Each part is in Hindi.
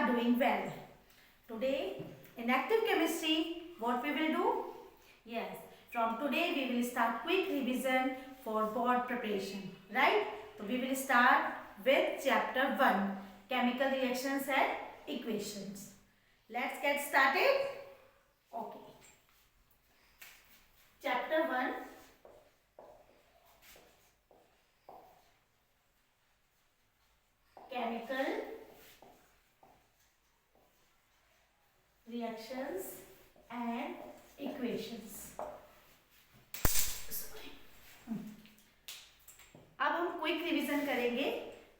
are doing well. Today in active chemistry, what we will do? Yes, from today we will start quick revision for board preparation, right? So we will start with chapter 1, chemical reactions and equations. Let's get started. Okay. Chapter 1. Chemical reactions and equations. अब हम क्विक रिवीजन करेंगे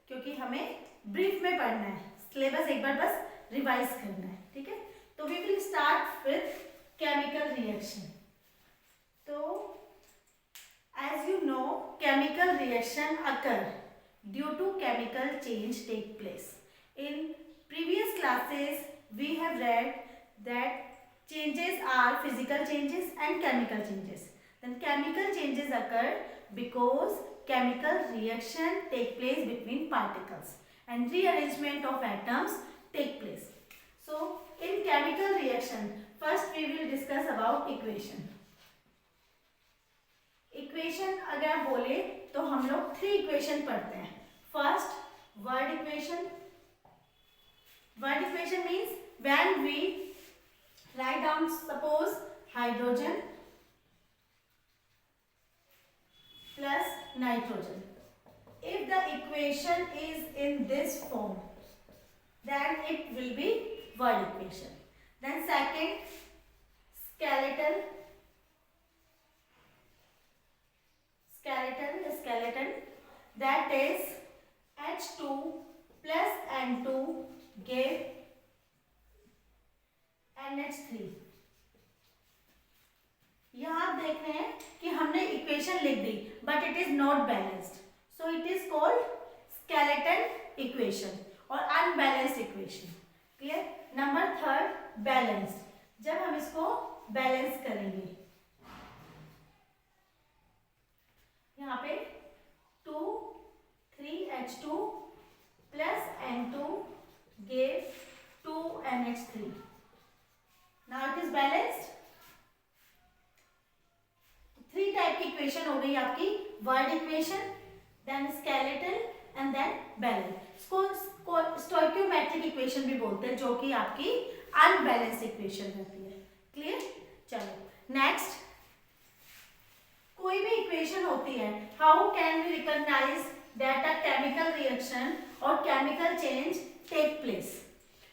क्योंकि हमें ब्रीफ में पढ़ना है, सिलेबस एक बार बस रिवाइज करना है, ठीक है? तो we will start with chemical reaction. तो as you know, chemical reaction occur due to chemical change take place. In previous classes we have read that changes are physical changes and chemical changes. Then chemical changes occur because chemical reaction take place between particles and rearrangement of atoms take place. So in chemical reaction, first we will discuss about equation. Equation अगर बोले तो हम लोग 3 इक्वेशन पढ़ते हैं. First word equation. Word equation means when we write down suppose hydrogen plus nitrogen. If the equation is in this form then it will be word equation. Then second skeleton that is H2 plus N2 give NH3. यहाँ आप देख रहे हैं कि हमने इक्वेशन लिख दी but it is not balanced, so it is called skeleton equation और unbalanced equation. Clear? Number third balanced. जब हम इसको बैलेंस करेंगे, यहाँ पे 2 3H2 plus N2 gave 2NH3. Now it is balanced. 3 type की इक्वेशन हो गई आपकी. Word equation, then skeletal and then balance. इसको स्टोइकियोमेट्रिक इक्वेशन भी बोलते हैं, जो कि आपकी अनबैलेंस्ड इक्वेशन रहती है. क्लियर? चलो नेक्स्ट. कोई भी इक्वेशन होती है, how can we recognise that a chemical reaction और केमिकल चेंज टेक प्लेस.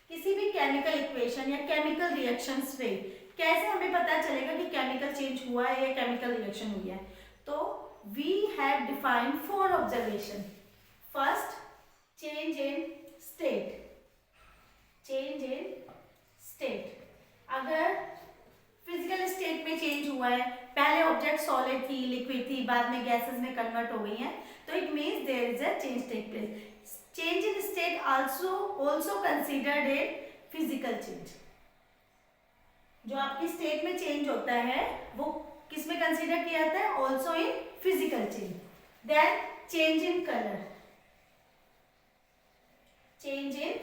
किसी भी केमिकल इक्वेशन या केमिकल रिएक्शन से कैसे हमें पता चलेगा कि केमिकल चेंज हुआ है या केमिकल रिएक्शन हुई है? तो we have defined 4 observation. First, change in state. Change in state. अगर फिजिकल स्टेट में चेंज हुआ है, पहले ऑब्जेक्ट सॉलिड थी, लिक्विड थी, बाद में गैसेस में कन्वर्ट हो गई हैं, तो it means there is a change take place. Change in state also considered a physical change. जो आपकी स्टेट में चेंज होता है वो किस में कंसीडर किया जाता है? Also in physical change. Then change in colour. Change in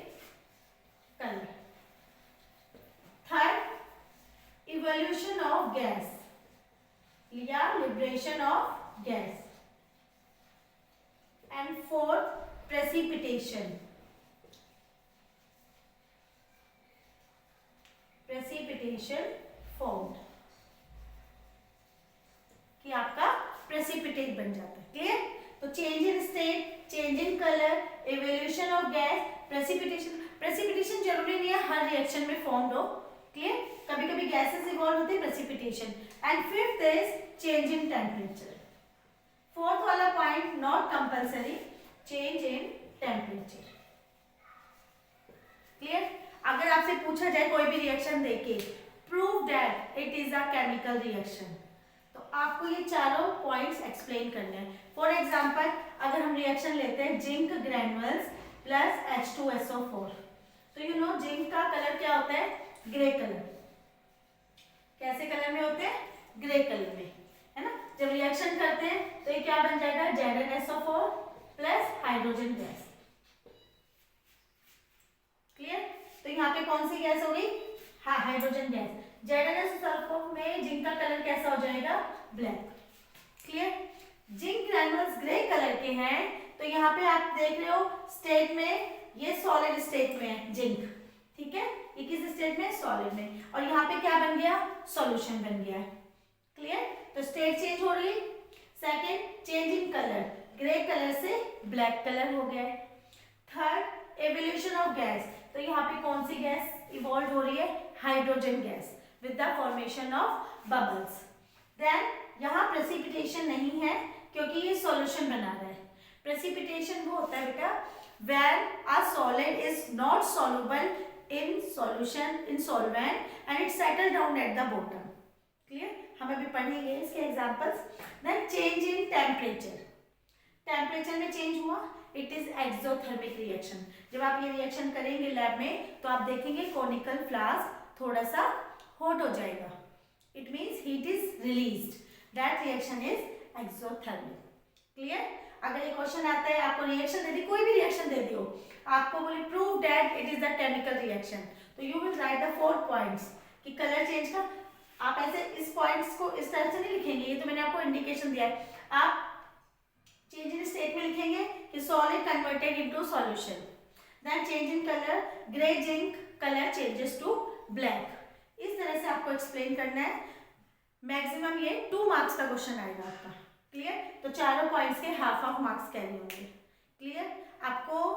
colour. Third, evolution of gas या liberation of gas. And fourth, precipitation. Precipitation formed कि आपका precipitate बन जाता है. क्लियर? तो change in state, change in colour, evolution of gas, precipitation. precipitation जरूरी नहीं है हर रिएक्शन में फॉर्म्ड हो. क्लियर? कभी कभी गैसेस इवॉल्व होते हैं, precipitation. And fifth is change in temperature. Fourth वाला point not compulsory, change in temperature. Clear? अगर आपसे पूछा जाए कोई भी रिएक्शन देके prove that it is a chemical reaction, तो आपको ये चारों पॉइंट्स एक्सप्लेन करने हैं. फॉर एग्जांपल, अगर हम रिएक्शन लेते हैं जिंक ग्रैन्युल्स प्लस H2SO4, तो यू नो जिंक का कलर क्या होता है? Grey colour. कैसे कलर में होते हैं? ग्रे कलर में, है ना? जब रिएक्शन करते हैं तो ये क्या बन जाएगा? ZnSO4 plus hydrogen gas. Clear? तो कौन सी गैस हो गई? हाँ, हाइड्रोजन गैस। ZnSO में जिंक का कलर कैसा हो जाएगा? Black. Clear? Zinc granules grey colour के हैं, तो यहाँ पे आप देख रहे हो स्टेट में, ये सॉलिड स्टेट में है जिंक, ठीक है? ये किस स्टेट में? सॉलिड में। और यहाँ पे क्या बन गया? सॉल्यूशन बन गया। क्लियर? तो स्टेट चेंज हो रही। Second, change in colour, grey colour से ब्लैक कलर हो गया है। थर्ड, एवोल्यूशन ऑफ गैस, तो यहाँ पे कौन सी गैस इवॉल्व हो रही है? Hydrogen gas with the formation of bubbles. Then यहाँ प्रेसिपिटेशन नहीं है क्योंकि ये सॉल्यूशन बना रहा है। प्रेसिपिटेशन वो होता है बेटा when a solid is not soluble in solution in solvent and it settle down at the bottom. Clear? हम अभी पढ़ेंगे इसके examples. Then change in temperature. Temperature में चेंज हुआ, इट इज एक्सोथर्मिक रिएक्शन। जब आप ये रिएक्शन करेंगे लैब में तो आप देखेंगे कोनिकल फ्लास्क थोड़ा सा हॉट हो जाएगा। It means heat is released. That reaction is exothermic. Clear? अगर ये क्वेश्चन आता है, आपको रिएक्शन दे दी, कोई भी रिएक्शन दे दी हो, आपको बोले prove that it is the chemical reaction, तो you will write the 4 points कि कलर चेंज का। आप ऐसे इस पॉइंट्स को इस तरह से नहीं लिखेंगे, ये तो मैंने आपको इंडिकेशन दिया है। आप चेंज इन स्टेट में लिखेंगे कि solid converted into solution. Then change in colour, grey zinc colour changes to black. इस तरह से आपको एक्सप्लेन करना है। मैक्सिमम ये 2 मार्क्स का क्वेश्चन आएगा आपका। क्लियर? तो चारों पॉइंट्स के हाफ मार्क्स कैरी होंगे। क्लियर? आपको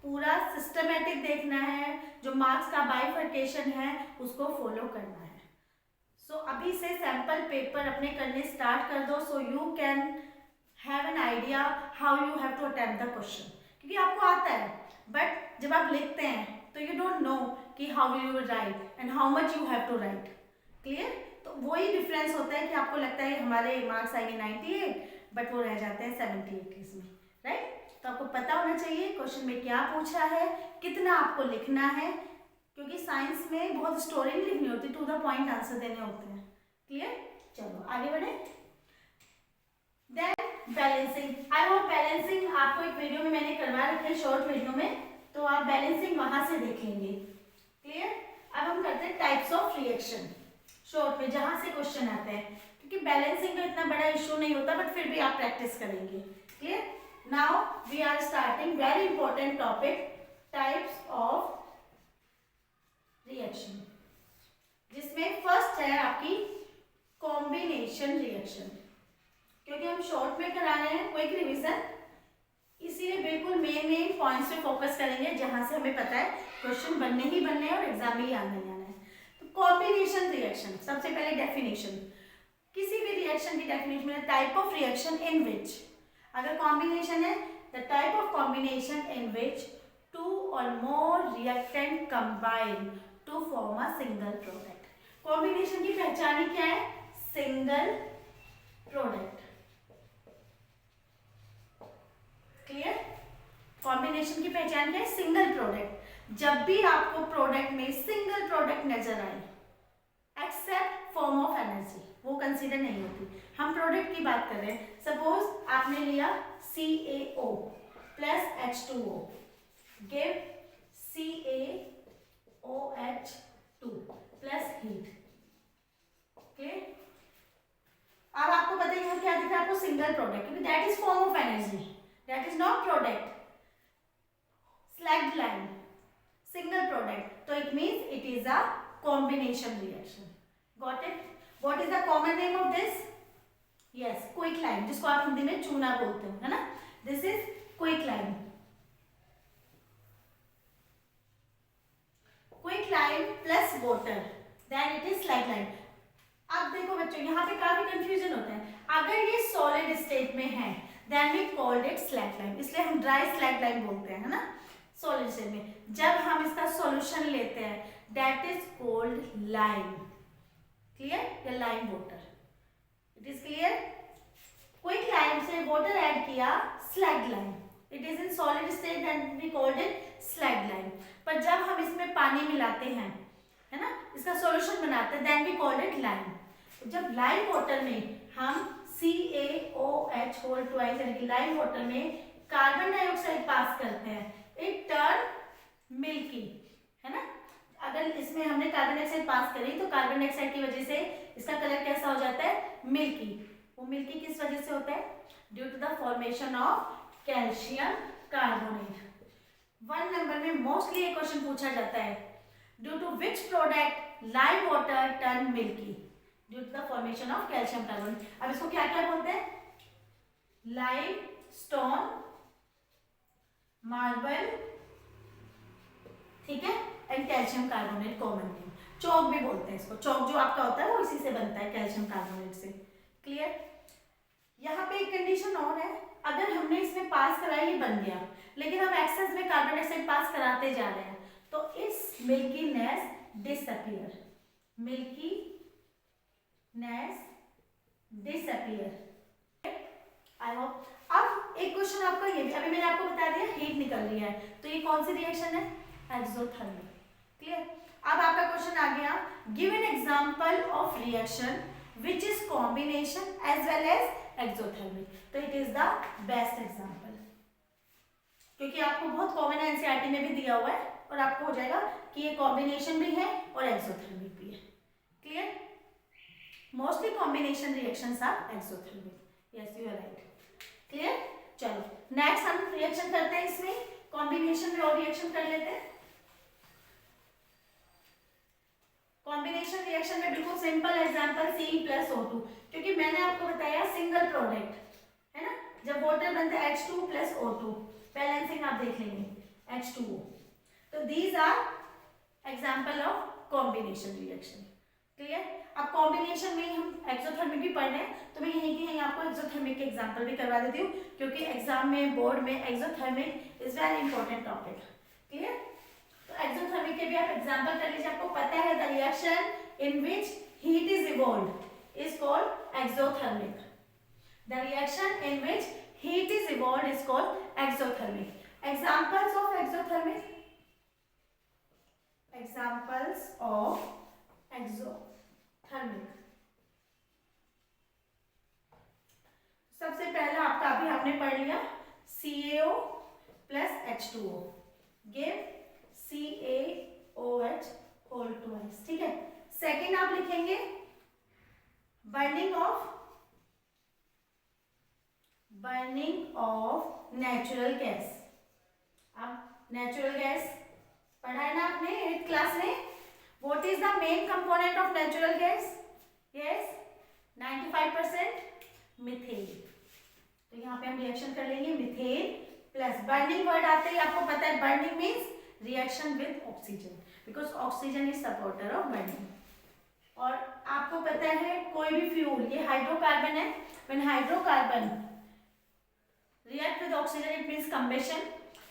पूरा सिस्टमेटिक देखना है, जो मार्क्स का बाइफर्केशन है उसको फॉलो करना है। सो अभी से सैंपल पेपर अपने करने स्टार्ट कर दो, so you can have an idea how you have to attempt the question, क्योंकि आपको आता है बट जब आप लिखते हैं तो you don't know कि how you will write and how much you have to write. Clear? तो वही डिफरेंस होता है कि आपको लगता है हमारे मार्क्स आएंगे 98 बट वो रह जाते हैं 78 इसमें, राइट? तो आपको पता होना चाहिए क्वेश्चन में क्या पूछा है, कितना आपको लिखना है, क्योंकि साइंस में बहुत स्टोरी नहीं लिखनी होती, टू द पॉइंट आंसर देने होते हैं। क्लियर? चलो आगे बढ़े। Then balancing, I hope balancing आपको एक वीडियो में मैंने करवा रखा है, शॉर्ट वीडियो में, तो आप बैलेंसिंग वहां से देखेंगे। क्लियर? अब हम करते हैं टाइप्स ऑफ रिएक्शन शॉर्ट में, जहां से क्वेश्चन आते हैं, क्योंकि बैलेंसिंग का इतना बड़ा इशू नहीं होता बट फिर भी आप प्रैक्टिस करेंगे। Clear? Now we are starting very important topic, types of reaction, जिसमें फर्स्ट है आपकी कॉम्बिनेशन रिएक्शन। क्योंकि हम शॉर्ट में करा रहे हैं, क्विक रिवीजन, इसीलिए बिल्कुल मेन पॉइंट्स पे फोकस करेंगे जहां से हमें पता है क्वेश्चन बनने ही बनने हैं और एग्जाम में ही आना ही आना है। तो कॉम्बिनेशन रिएक्शन, सबसे पहले डेफिनेशन, किसी भी रिएक्शन की डेफिनेशन है type of reaction in which, अगर कॉम्बिनेशन है the type of combination in which 2 or more reactant combine to form a single product. Combination की पहचान ही क्या है? Single product. क्लियर? कॉम्बिनेशन की पहचान क्या है? Single product. जब भी आपको प्रोडक्ट में सिंगल प्रोडक्ट नजर आए, एक्सेप्ट फॉर्म ऑफ एनर्जी, वो कंसीडर नहीं होती। हम प्रोडक्ट की बात कर रहे हैं। सपोज आपने लिया CaO plus H2O, give CaOH2 plus heat. Clear? अब आपको पता है यहाँ क्या दिख रहा है आपको? सिंगल प्रोडक्ट, क्योंकि that is form of energy, that is not product. Slaked lime, single product, तो it means it is a combination reaction. Got it? What is the common name of this? Yes, quick lime, जिसको आप हिंदी में चूना बोलते हो, है ना? This is quick lime. Quick lime plus water, then it is slaked lime. अब देखो बच्चों, यहाँ पे काफी कंफ्यूजन होता है। अगर ये सॉलिड स्टेट में है then we called it slaked lime, इसलिए हम ड्राई स्लैग्ड लाइन बोलते हैं, है ना? सॉलिड स्टेट में जब हम इसका सॉल्यूशन लेते हैं that is called lime. Clear? या lime water. It is clear? Quick lime से वाटर ऐड किया, slaked lime. It is in solid state and we called it slaked lime. पर जब हम इसमें पानी मिलाते हैं, है ना, इसका सॉल्यूशन बनाते हैं, then we called it lime. जब लाइम वाटर में हम CaOH होल ट्वाइस यानी कि लाइम वाटर में कार्बन डाइऑक्साइड पास करते हैं, इट टर्न मिल्की, है ना? अगर इसमें हमने कार्बन डाइऑक्साइड पास करी तो कार्बन डाइऑक्साइड की वजह से इसका कलर कैसा हो जाता है, मिल्की। वो मिल्की किस वजह से होता है, due to the formation of calcium carbonate. 1 number में मोस्टली ये क्वेश्चन पूछा जाता है, due to which product lime water turn milky, due to the formation of calcium carbonate. अब इसको क्या क्या बोलते हैं, लाइव स्टोन, मार्बल, ठीक है, and calcium carbonate common name. Chalk भी बोलते हैं इसको, चौक जो आपका होता है वो इसी से बनता है, कैल्शियम कार्बोनेट से। क्लियर। यहाँ पे एक कंडीशन और है, अगर हमने इसमें पास कराया ये बन गया, लेकिन हम एक्सेस में कार्बन डाइऑक्साइड पास कराते जा रहे हैं तो इस milkiness disappear, milkiness disappear. I hope. अब एक क्वेश्चन आपका ये भी, अभी मैंने आपको बता दिया हीट निकल रही है, तो ये कौन सी रिएक्शन है, एक्सोथर्मिक। क्लियर। अब आपका क्वेश्चन आ गया, give an example of reaction which is combination as well as exothermic. तो it is the best example, क्योंकि आपको बहुत कॉमन है, एनसीईआरटी में भी दिया हुआ है और आपको हो जाएगा कि ये कॉम्बिनेशन भी है और एक्सोथर्मिक भी है। Clear. Mostly combination reactions are exothermic. Yes you are right. Clear. चलो नेक्स्ट हम रिएक्शन करते हैं, इसमें कॉम्बिनेशन में और रिएक्शन कर लेते हैं। कॉम्बिनेशन रिएक्शन में बिल्कुल सिंपल एग्जांपल Ce+O2, क्योंकि मैंने आपको बताया सिंगल प्रोडक्ट है ना, जब वाटर बनता है H2 + O2, बैलेंसिंग आप देख लेंगे H2O। तो these are example of combination reaction. Clear. अब कॉम्बिनेशन में हम एक्सोथर्मिक भी पढ़ रहे हैं, तो मैं यहीं की यहीं आपको एक्सोथर्मिक के एग्जांपल भी करवा देती हूँ, क्योंकि एग्जाम में बोर्ड में exothermic is very important topic. Clear. तो एक्सोथर्मिक के भी आप एग्जांपल कर लीजिए। आपको पता है the reaction in which heat is evolved is called exothermic. The reaction in which heat is evolved is called exothermic. Examples of exothermic, examples of exothermic. सबसे पहला आपका अभी आपने पढ़ लिया CaO + H2O give CaOH whole twice. ठीक है। सेकेंड आप लिखेंगे बर्निंग ऑफ नेचुरल गैस। अब नेचुरल गैस पढ़ा है ना आपने 8th क्लास में। What is the main component of natural gas? Yes 95% methane. तो यहाँ पे हम रिएक्शन कर लेंगे मिथेन प्लस बर्निंग वर्ड आते ही आपको पता है burning means reaction with oxygen, because oxygen is supporter of burning. और आपको पता है कोई भी फ्यूल, ये हाइड्रोकार्बन है, when hydrocarbon react with oxygen it means combustion,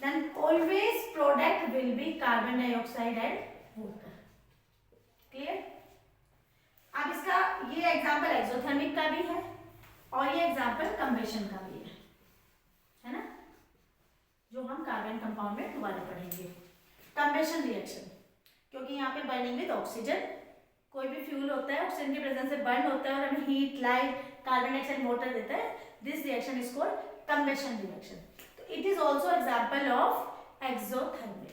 then always product will be carbon dioxide and water. Clear? अब इसका ये एग्जांपल एक्सोथर्मिक का भी है और ये एग्जांपल कम्बेशन का भी है ना, जो हम कार्बन कंपाउंड में दोबारा पढ़ेंगे। कम्बेशन रिएक्शन, क्योंकि यहाँ पे बर्निंग विद ऑक्सीजन, कोई भी फ्यूल होता है ऑक्सीजन के प्रेजेंस से बर्न होता है और हमें heat, light, carbon dioxide, water देता है। This reaction is called combustion reaction. तो it is also example of exothermic.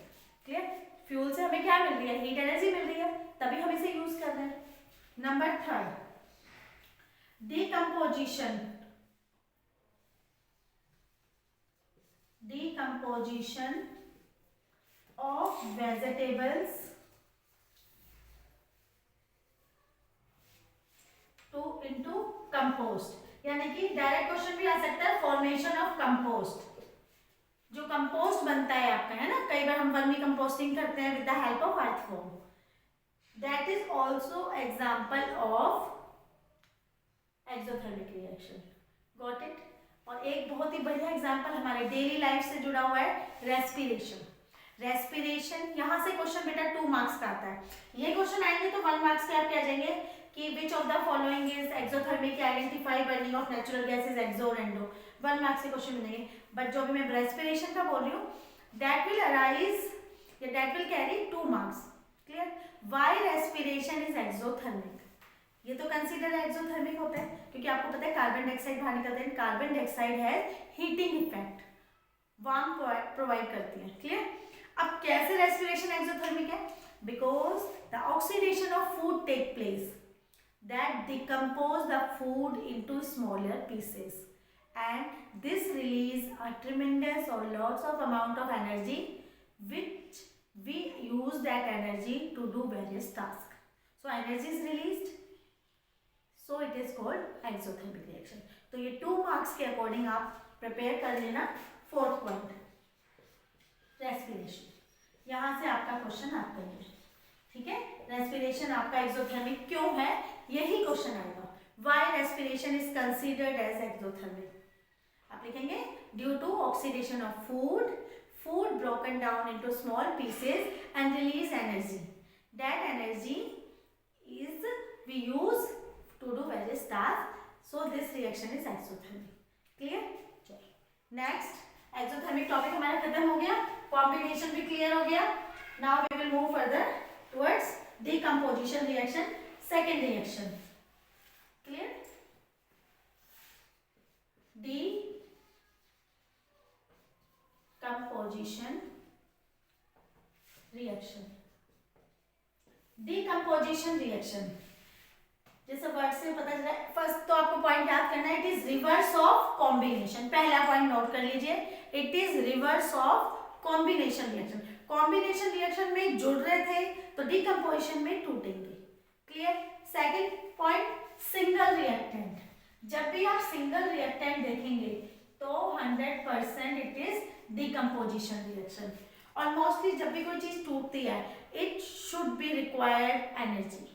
Clear. Fuel से हमें क्या मिल रही है? हीट एनर्जी मिल रही है, तभी हम इसे यूज कर रहे हैं। Number 3 decomposition of vegetables into compost, यानी कि डायरेक्ट क्वेश्चन भी आ सकता है फॉर्मेशन ऑफ कंपोस्ट। जो कंपोस्ट बनता है आपका, है ना, कई बार हम वर्मी कंपोस्टिंग करते हैं with the help of earthworm, that is also example of exothermic reaction. Got it. और एक बहुत ही बढ़िया एग्जांपल हमारे डेली लाइफ से जुड़ा हुआ है रेस्पिरेशन। रेस्पिरेशन, यहाँ से क्वेश्चन बेटा 2 मार्क्स का आता है। ये क्वेश्चन आएंगे तो 1 मार्क्स के आप क्या जाएंगे कि which of the following is exothermic, identify burning of natural gases exo और एंडो। 1 मार्क्स के क्वेश्चन मिलेंगे। बट जो भी मैं रेस्पिरेशन का बोल रही हूँ दैट विल अराइज या that will carry 2 marks. Clear. Why respiration is exothermic? ये तो कंसीडर एक्सोथर्मिक होता है क्योंकि आपको पता है कार्बन डाइऑक्साइड बाहर निकलते हैं। कार्बन डाइऑक्साइड है हीटिंग इफेक्ट, वार्म प्रोवाइड करती है। क्लियर। अब कैसे रेस्पिरेशन एक्सोथर्मिक है? because the oxidation of food take place that decompose the food into smaller pieces, and this release a tremendous or lots of amount of energy which we use that energy to do various tasks. So energy is released, so it is called exothermic reaction. तो ये 2 मार्क्स के अकॉर्डिंग आप प्रिपेयर कर लेना. 4th पॉइंट रेस्पिरेशन, यहाँ से आपका क्वेश्चन आता है. ठीक है, रेस्पिरेशन आपका एक्सोथर्मिक क्यों है, यही क्वेश्चन आएगा. Why respiration is considered as exothermic. आप लिखेंगे due to oxidation of food broken down into small pieces and release energy. That energy is we use to do various task. So this reaction is exothermic. Clear. चलिए नेक्स्ट, एक्सोथर्मिक टॉपिक हमारा खत्म हो गया, कॉम्बिनेशन भी क्लियर हो गया. Now we will move further towards decomposition reaction, second reaction. Clear. Decomposition reaction. Decomposition reaction जैसे वर्ड से पता चला. फर्स्ट तो आपको पॉइंट याद करना है, it is reverse of combination. पहला पॉइंट नोट कर लीजिए, it is reverse of combination reaction. Combination reaction में जुड़ रहे थे तो डिकम्पोजिशन में टूटेंगे. Clear. Second point, single reactant. जब भी आप सिंगल रिएक्टेंट देखेंगे तो 100% इट इज डिकम्पोजिशन रिएक्शन. और मोस्टली जब भी कोई चीज टूटती है it should be required energy,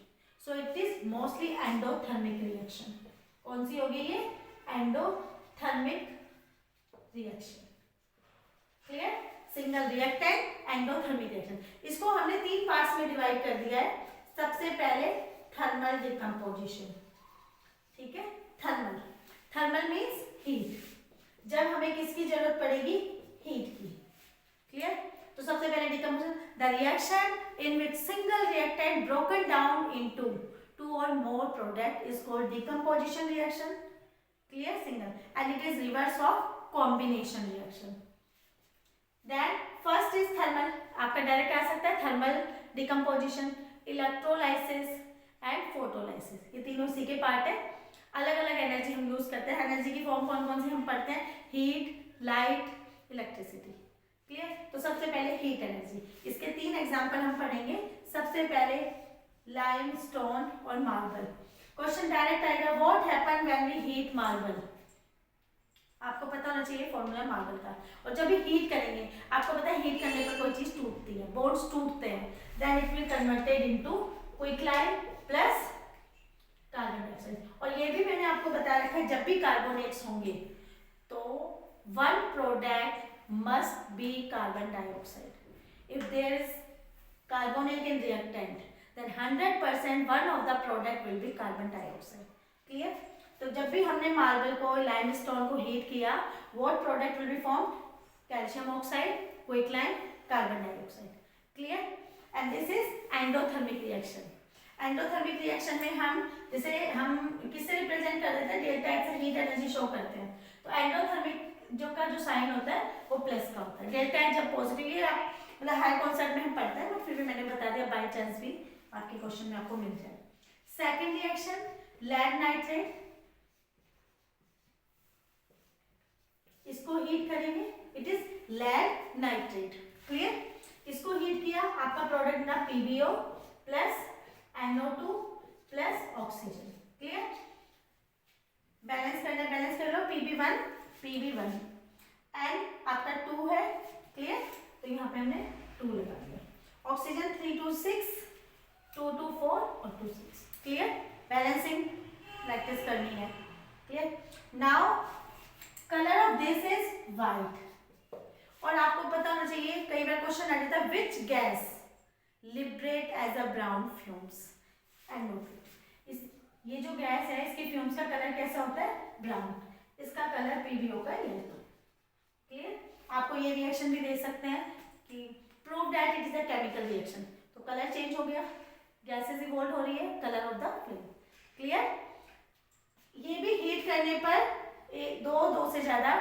so it is mostly endothermic reaction. कौन सी होगी ये, endothermic reaction. Clear. Single reactant endothermic reaction. इसको हमने 3 पार्ट्स में डिवाइड कर दिया है. सबसे पहले थर्मल डिकम्पोजिशन. ठीक है, थर्मल मीन्स हीट. जब हमें किसकी जरूरत पड़ेगी, हीट की. क्लियर. तो सबसे पहले decomposition, the reaction in which single reactant broken down into 2 or more product is called decomposition reaction. Clear. Single, and it is reverse of combination reaction. Then first is thermal. आपका डायरेक्ट आ सकता है thermal decomposition, electrolysis and photolysis. ये तीनों इसी के पार्ट है. अलग अलग एनर्जी हम यूज करते हैं. एनर्जी की फॉर्म कौन कौन सी हम पढ़ते हैं, हीट, लाइट, इलेक्ट्रिसिटी. क्लियर. तो सबसे पहले हीट एनर्जी, इसके 3 एग्जाम्पल हम पढ़ेंगे. सबसे पहले लाइमस्टोन और मार्बल. क्वेश्चन डायरेक्ट आएगा, what happen when we heat marble. आपको पता होना चाहिए फॉर्मूला मार्बल का. और जब भी हीट करेंगे, आपको पता है हीट करने पर कोई चीज टूटती है, बोर्ड्स टूटते हैं. Then it will converted into quicklime plus carbon dioxide. और ये भी मैंने आपको बता रखा है, जब भी कार्बोनेट्स होंगे तो 1 product must be carbon dioxide. If there is carbonate in reactant then 100% one of the product will be carbon dioxide. Clear. तो जब भी हमने मार्बल को, लाइमस्टोन को हीट किया, what product will be formed, calcium oxide, quicklime, carbon dioxide. Clear. And this is endothermic reaction. Endothermic reaction में हम जैसे हम किससे रिप्रेजेंट कर देते हैं, डेल्टा एक्स से हीट एनर्जी शो करते हैं. तो एंडोथर्मिक जो साइन होता है वो प्लस का होता है. डेल्टा एक्स जब पॉजिटिव, आप मतलब हाई कॉन्सेप्ट में हम पढ़ते हैं, बट फिर भी मैंने बता दिया, बाई चांस भी आपके क्वेश्चन में आपको मिल जाए. Second reaction, lead nitrate. इसको हीट करेंगे, it is lead nitrate. Clear. इसको हीट किया, आपका प्रोडक्ट बना PbO plus NO2 plus oxygen. Clear. Balance करना, बैलेंस कर लो. PB1 एंड आपका 2 है. क्लियर. तो यहाँ पे हमने 2 लगा दिया. ऑक्सीजन 3 to 6, 2 to 4 और 2 6. क्लियर. बैलेंसिंग प्रैक्टिस करनी है. Clear. Now colour of this is white. और आपको पता होना चाहिए, कई बार क्वेश्चन आ जाता है, which gas liberate as a brown fumes. ये जो गैस है इसके फ्यूम्स का कलर कैसा होता है, ब्राउन. इसका कलर PbO का येलो. क्लियर. आपको ये रिएक्शन भी दे सकते हैं कि prove that it is a chemical reaction. तो कलर चेंज हो गया, गैसेस इवॉल्व हो रही है, colour of the flame. Clear. ये भी हीट करने पर दो से ज्यादा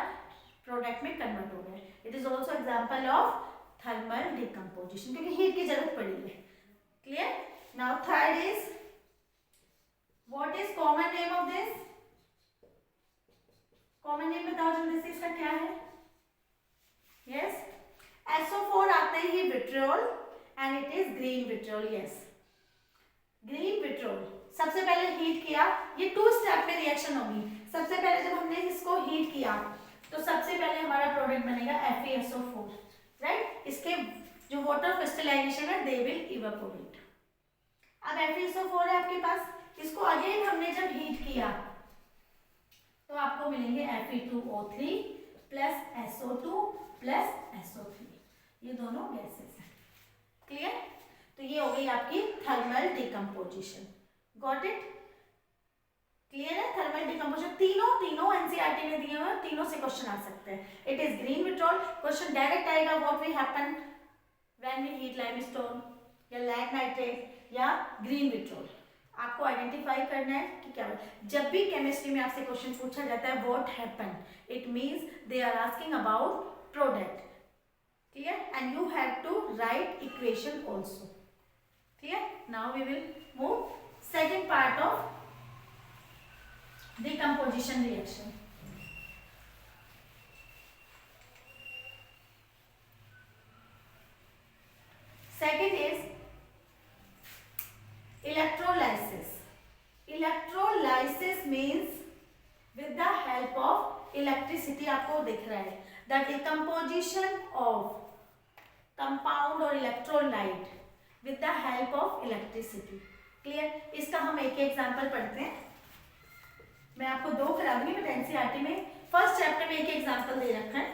प्रोडक्ट में कन्वर्ट हो गए. It is also example of thermal decomposition, क्योंकि हीट की जरूरत पड़ी है. Clear? Now third is, what is common name of this? Common name बताओ जल्दी से, इसका क्या है? यस, SO4 आते ही vitriol and it is green vitriol. Yes, green vitriol सबसे पहले हीट किया. ये 2 स्टेप में रिएक्शन होगी. सबसे पहले जब हमने इसको हीट किया तो सबसे पहले हमारा प्रोडक्ट बनेगा FeSO4, राइट. इसके जो वाटर क्रिस्टलाइजेशन है दे विल इवेपोरेट. अब FeSO4 है आपके पास, इसको अगेन हमने जब हीट किया तो आपको मिलेंगे Fe2O3 plus SO2 plus SO3. ये दोनों गैसेस हैं. क्लियर? तो ये हो गई आपकी thermal decomposition. Got it? Clear है? थर्मल डिकम्पोजिशन तीनों एनसीईआरटी में दिए हुए हैं, तीनों से क्वेश्चन आ सकते हैं. It is green vitriol, question direct आएगा what will happen when we heat limestone या लेड नाइट्रेट या ग्रीन विट्रियोल. आपको आइडेंटिफाई करना है कि क्या है. जब भी केमिस्ट्री में आपसे क्वेश्चन पूछा जाता है what happen, it means they are asking about product. Clear? And you have to write equation also. Clear? Now we will move second part of decomposition reaction. Second is electrolysis. Electrolysis means with the help of electricity. आपको दिख रहा है the decomposition of compound or electrolyte with the help of electricity. Clear? इसका हम एक एग्जांपल पढ़ते हैं. मैं आपको 2 करा दूंगी बट एनसीईआरटी में फर्स्ट चैप्टर में एक एग्जांपल दे रखा है.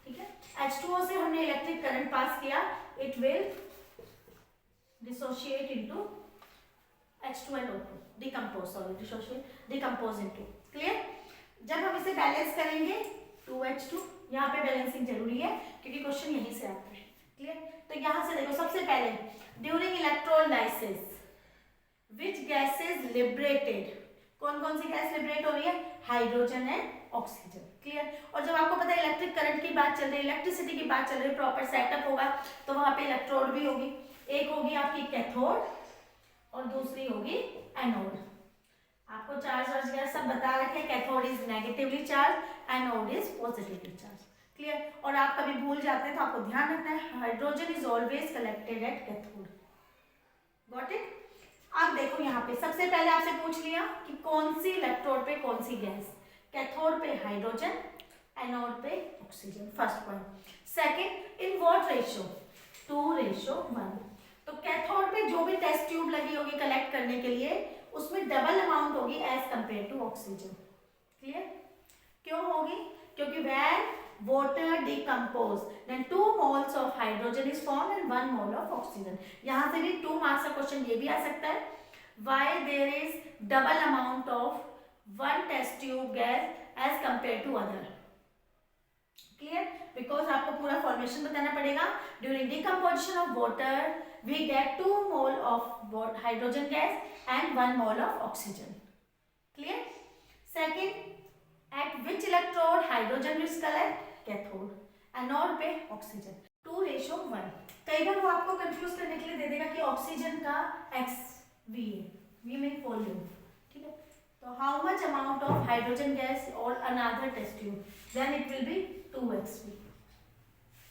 ठीक है? H2O से हमने इलेक्ट्रिक करंट पास किया, it will dissociate into H2NO2, decompose into. Clear? जब हम इसे बैलेंस करेंगे 2H2, यहाँ पे बैलेंसिंग जरूरी है क्योंकि क्वेश्चन यहीं से आता है. क्लियर? तो यहाँ से देखो, सबसे पहले ड्यूरिंग इलेक्ट्रोलाइसिस विच गैसेज लिबरेटेड, कौन कौन सी गैस लिबरेट हो रही है? Hydrogen and oxygen. क्लियर? और जब आपको पता है इलेक्ट्रिक करंट की बात चल रही है, इलेक्ट्रिसिटी की बात चल रही है, प्रॉपर सेटअप होगा तो वहां पे इलेक्ट्रोड भी होगी. एक होगी आपकी कैथोड और दूसरी होगी एनोड. आपको चार्ज वगैरह सब बता रखे. Cathode is negatively charge, anode is positively charge. Clear? और आप कभी भूल जाते हैं तो आपको ध्यान रखना है hydrogen is always collected at cathode. Got it? अब देखो यहाँ पे सबसे पहले आपसे पूछ लिया कि कौन सी इलेक्ट्रोड पे कौन सी गैस. कैथोड पे हाइड्रोजन, एनोड पे oxygen. First point. Second, in what ratio? 2:1. तो कैथोड पे जो भी टेस्ट ट्यूब लगी होगी कलेक्ट करने के लिए उसमें डबल अमाउंट होगी as compare to oxygen. Clear? क्यों होगी? क्योंकि when water decompose then 2 moles of hydrogen is formed and 1 mole of oxygen. यहाँ से भी 2 मार्क्स का क्वेश्चन ये भी आ सकता है. Why there is double amount of one test tube gas as compared to other? Clear? Because आपको पूरा फॉर्मेशन बताना पड़ेगा. During decomposition of water we get 2 mole of hydrogen gas and 1 mole of oxygen. Clear? Second, at which electrode hydrogen is collect? Cathode. Anode पे ऑक्सीजन. 2:1. कई बार वो आपको कंफ्यूज करने के लिए दे देगा कि ऑक्सीजन का XV है, वी में वॉल्यूम. ठीक है? तो how much amount of hydrogen gas और another test tube, then it will be 2XV.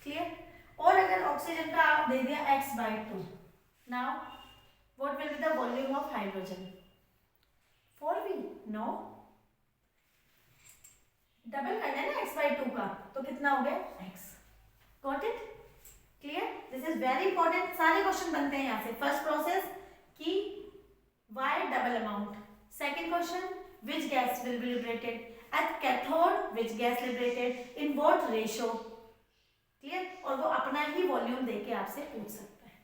Clear? और अगर ऑक्सीजन का आप दे दिया X/2, now what will be the volume of hydrogen? 4V. No, double करना है ना X/2 का, तो कितना हो गया? X. Got it? Clear? This is very important. सारे क्वेश्चन बनते हैं यहाँ से. फर्स्ट प्रोसेस की why double amount. Second question, which gas will be liberated at cathode, which gas liberated in what ratio. Clear? और वो अपना ही वॉल्यूम देके आपसे पूछ सकता है.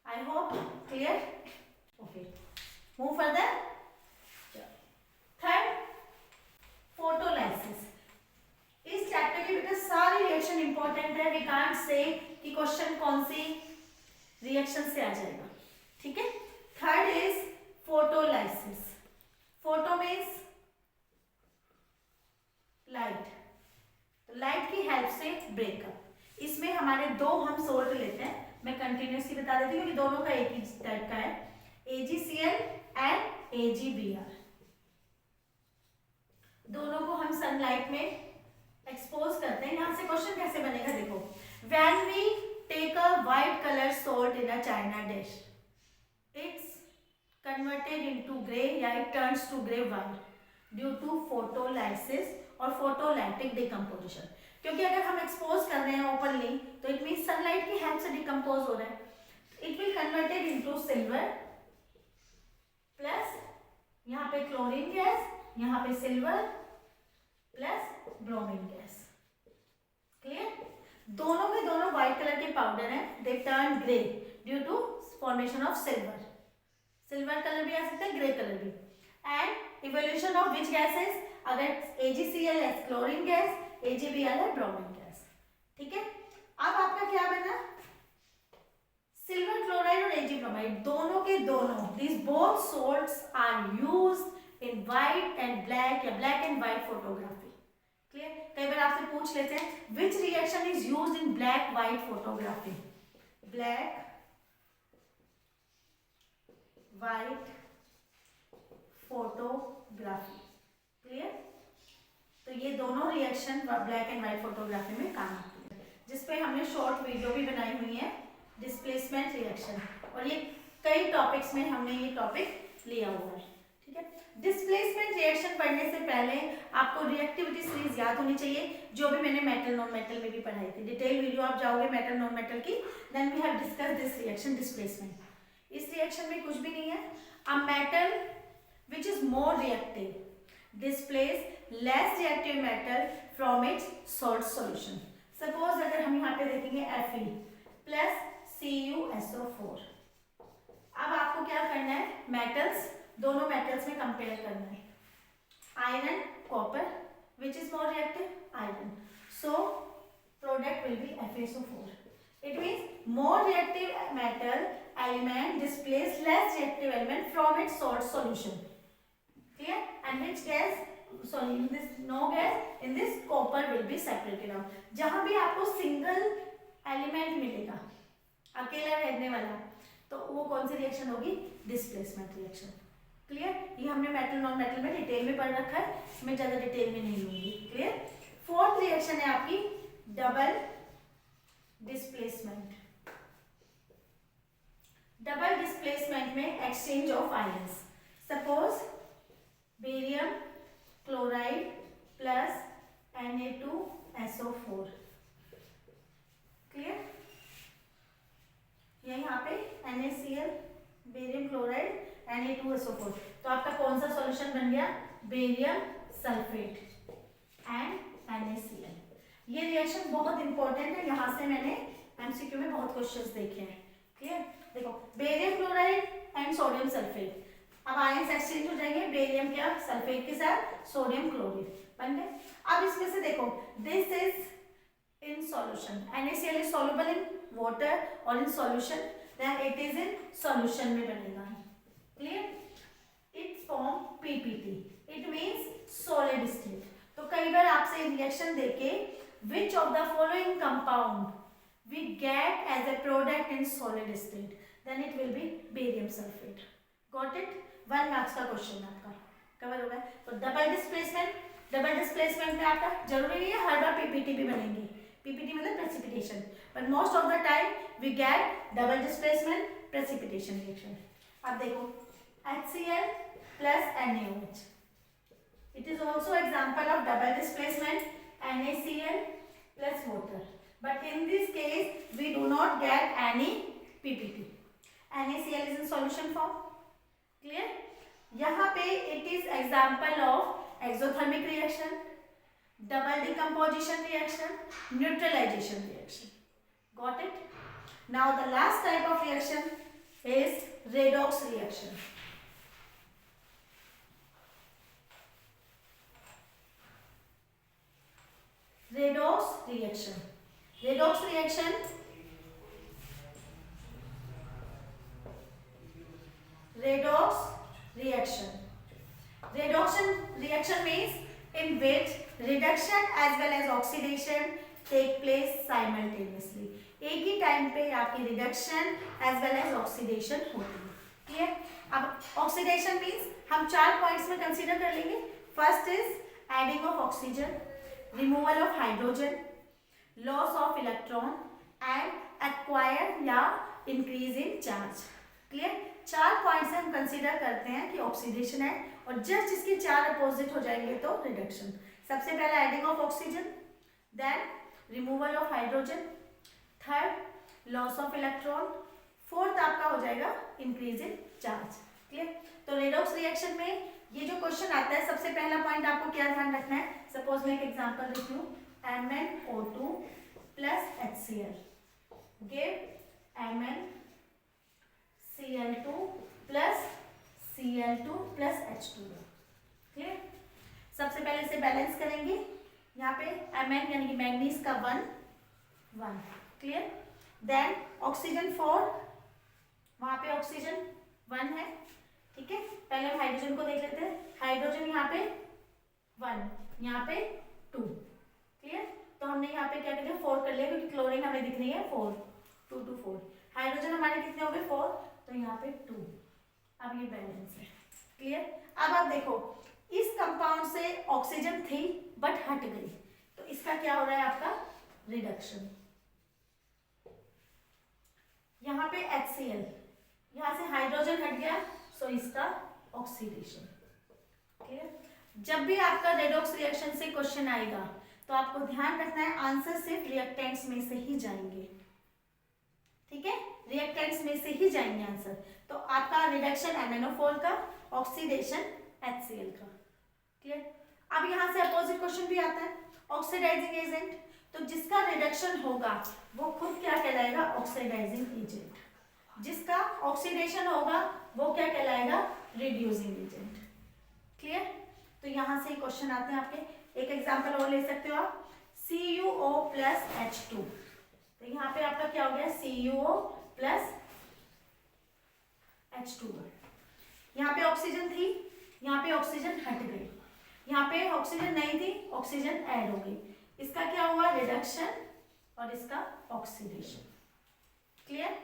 I hope clear. Okay, move further. Third, photolysis. इस चैप्टर के बेटा सारे रिएक्शन इंपॉर्टेंट है. वी कांट से कि क्वेश्चन कौन सी रिएक्शन से आ जाएगा. ठीक है? Third is photolysis. Photo means light. तो लाइट की हेल्प से ब्रेकअप. इसमें हमारे 2 हम सोल्ट लेते हैं, मैं कंटिन्यूसली बता देती हूँ क्योंकि दोनों का एक ही टाइप का है, AgCl एंड AgBr। दोनों को हम सनलाइट में एक्सपोज करते हैं। यहाँ से क्वेश्चन कैसे बनेगा देखो, when we take a white colour salt in a china dish, it's converted into grey या it turns to grey white due to photolysis और फोटोलाइटिक डिकम्पोजिशन। क्योंकि अगर हम एक्सपोज कर रहे हैं ओपनली तो इट मीन सनलाइट की हेल्प से डिकम्पोज हो रहा है, it will converted into silver plus यहाँ पे क्लोरीन गैस, यहाँ पे silver plus bromine gas. Clear? दोनों के दोनों व्हाइट कलर के पाउडर हैं, they turn grey due to formation of silver. Silver colour भी आ सकता है, ग्रे कलर भी। And evolution of which gases, अगर AgCl है क्लोरीन गैस, AgBr है ब्रोमीन गैस। ठीक है, अब आपका क्या बना, सिल्वर क्लोराइड और Ag ब्रोमाइड, दोनों के दोनों these both salts are used in white and black या black and white photography। Clear? कई बार आपसे पूछ लेते हैं which reaction is used in black white photography, black white photography। Clear? तो ये दोनों reaction black and white photography में काम आती है, जिसपे हमने शॉर्ट वीडियो भी बनाई हुई है, डिस्प्लेसमेंट रिएक्शन, और ये कई टॉपिक्स में हमने ये टॉपिक लिया हुआ है। ठीक है, डिस्प्लेसमेंट रिएक्शन पढ़ने से पहले आपको रिएक्टिविटी सीरीज याद होनी चाहिए, जो भी मैंने मेटल नॉन मेटल में भी पढ़ाई थी। डिटेल वीडियो आप जाओगे मेटल नॉन मेटल की, then we have discuss this reaction displacement. इस रिएक्शन में कुछ भी नहीं है, a metal which is more reactive displace less reactive metal from its salt solution. Suppose अगर हम यहाँ पे देखेंगे Fe प्लस CuSO4। अब आपको क्या करना है, मेटल्स, दोनों मेटल्स में कंपेयर करना है। Iron copper which is more reactive, iron, so product will B FeSO4। It means more reactive metal element displace less reactive element from its salt solution। Clear? And which gas, sorry, in this no gas, in this copper will be separated out। जहां भी आपको सिंगल एलिमेंट मिलेगा, अकेला रहने वाला, तो वो कौन सी रिएक्शन होगी, डिस्प्लेसमेंट रिएक्शन। क्लियर? ये हमने मेटल नॉन मेटल में डिटेल में पढ़ रखा है, इसमें ज्यादा डिटेल में नहीं लूंगी। क्लियर? फोर्थ रिएक्शन है आपकी डबल डिस्प्लेसमेंट। डबल डिस्प्लेसमेंट में exchange of ions, suppose barium chloride plus Na2SO4। Clear? यहाँ पे NaCl, बेरियम क्लोराइड, Na2SO4, तो आपका कौन सा सॉल्यूशन बन गया, बेरियम सल्फेट एंड NaCl। ये रिएक्शन बहुत इंपॉर्टेंट है, यहाँ से मैंने MCQ में बहुत क्वेश्चंस देखे हैं। क्लियर? देखो barium chloride and sodium sulphate, अब आयंस एक्सचेंज हो जाएंगे, बेरियम क्या सल्फेट के साथ सोडियम क्लोराइड बन गए। अब इसमें से देखो this is in solution, NaCl is soluble in water और in solution, then it is in solution में बनेगा। Clear? It form PPT, it means solid state. तो कई बार आपसे रिएक्शन देके which of the following compound we get as a product in solid state, then it will be barium sulfate। Got it? 1 marks का क्वेश्चन आपका कवर हो गया। तो डबल डिस्प्लेसमेंट में आपका जरूरी नहीं है हर बार PPT भी बनेंगे, PPT मतलब precipitation, but most of the time we get double displacement precipitation reaction. अब देखो HCl plus NaOH, it is also example of double displacement, NaCl plus water, but in this case we do not get any PPT। NaCl is in solution form। Clear? यहाँ पे it is example of exothermic reaction, double decomposition reaction, neutralization reaction। Got it? Now the last type of reaction is redox reaction। Redox reaction, redox reaction, redox reaction, redox reaction means in which reduction as well as oxidation take place simultaneously, एक ही टाइम पे आपकी reduction as well as oxidation होती है। क्लियर? अब ऑक्सीडेशन मीन्स हम 4 पॉइंट्स में कंसीडर कर लेंगे। First is adding of oxygen, removal of hydrogen, loss of electron and acquire या increase in charge. Clear? 4 point से हम कंसीडर करते हैं कि ऑक्सीडेशन है, और जस्ट इसके 4 अपोजिट हो जाएंगे तो रिडक्शन। सबसे पहला adding of oxygen, then removal of hydrogen, third loss of electron, fourth आपका हो जाएगा इंक्रीज इन चार्ज। क्लियर? तो रेडॉक्स रिएक्शन में ये जो क्वेश्चन आता है, सबसे पहला पॉइंट आपको क्या ध्यान रखना है। सपोज मैं एक एग्जांपल लिखती हूँ, MnO2 plus HCl give MnCl2 plus Cl2 plus H2O। Clear? सबसे पहले इसे बैलेंस करेंगे। यहाँ पे Mn यानी कि मैग्नीज का 1। क्लियर? देन ऑक्सीजन 4, वहां पे ऑक्सीजन 1 है। ठीक है, पहले हम हाइड्रोजन को देख लेते हैं। हाइड्रोजन यहाँ पे 1, यहाँ पे 2। क्लियर? तो हमने यहाँ पे क्या कहते हैं 4 कर लिया, क्योंकि क्लोरीन हमें दिख रही है 4, 2 2 4। हाइड्रोजन हमारे कितने हो गए 4, तो यहाँ पे 2। अब ये बैलेंस है। क्लियर? अब आप देखो, इस कंपाउंड से ऑक्सीजन थी बट हट गई, तो इसका क्या हो रहा है आपका रिडक्शन। यहाँ पे HCl, यहाँ से हाइड्रोजन हट गया, सो इसका ऑक्सीडेशन। क्लियर? जब भी आपका रेडॉक्स रिएक्शन से क्वेश्चन आएगा तो आपको ध्यान रखना है आंसर सिर्फ रिएक्टेंट्स में से ही जाएंगे। ठीक है, रिएक्टेंट्स में से ही जाएंगे आंसर। तो आपका रिडक्शन MnO4 का, ऑक्सीडेशन HCl का। क्लियर? अब यहाँ से अपोजिट क्वेश्चन भी आता है, ऑक्सीडाइजिंग एजेंट। तो जिसका रिडक्शन होगा वो खुद क्या कहलाएगा, ऑक्सीडाइजिंग एजेंट। जिसका ऑक्सीडेशन होगा वो क्या कहलाएगा, रिड्यूसिंग एजेंट। क्लियर? तो यहाँ से क्वेश्चन आते हैं आपके। एक एग्जांपल और ले सकते हो आप, CuO प्लस H2। तो यहाँ पे आपका क्या हो गया, CuO प्लस H2। यहाँ पे ऑक्सीजन थी, यहाँ पे ऑक्सीजन हट गई, यहाँ पे ऑक्सीजन नहीं थी, ऑक्सीजन ऐड हो गई। इसका क्या हुआ, रिडक्शन, और इसका ऑक्सीडेशन। क्लियर?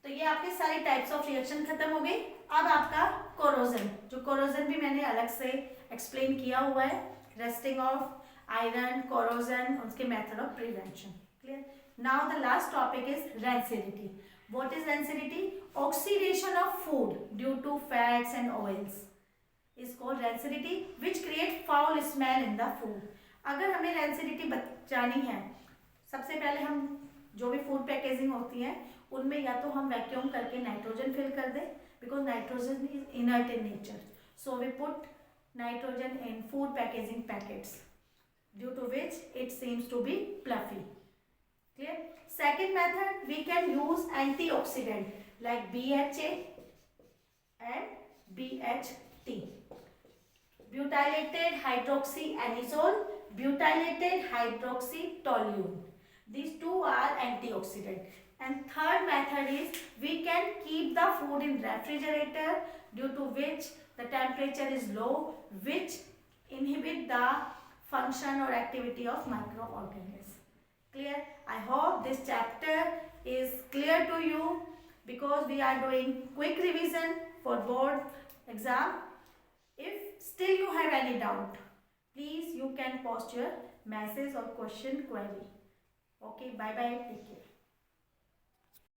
तो ये आपके सारी टाइप्स ऑफ रिएक्शन खत्म हो गई। अब आपका कोरोजन, जो कोरोजन भी मैंने अलग से एक्सप्लेन किया हुआ है, रेस्टिंग ऑफ आयरन, कोरोजन, उसके method of prevention. Clear? Now the last topic is rancidity. What is rancidity? Oxidation of food due to fats and oils is called rancidity, which create foul smell in the food. अगर हमें रेंसिडिटी बचानी है, सबसे पहले हम जो भी फूड पैकेजिंग होती है उनमें या तो हम वैक्यूम करके नाइट्रोजन फिल कर दें, because nitrogen is inert in nature, so we put nitrogen in food packaging packets due to which it seems to be fluffy. Clear? Second method, we can use antioxidant like BHA and BHT, butylated hydroxyanisole, butylated hydroxytoluene. These two are antioxidant. And third method is we can keep the food in refrigerator, due to which the temperature is low, which inhibit the function or activity of microorganisms. Clear? I hope this chapter is clear to you, because we are doing quick revision for board exam. If still you have any doubt, please you can post your message or question query. Okay, bye bye, take care.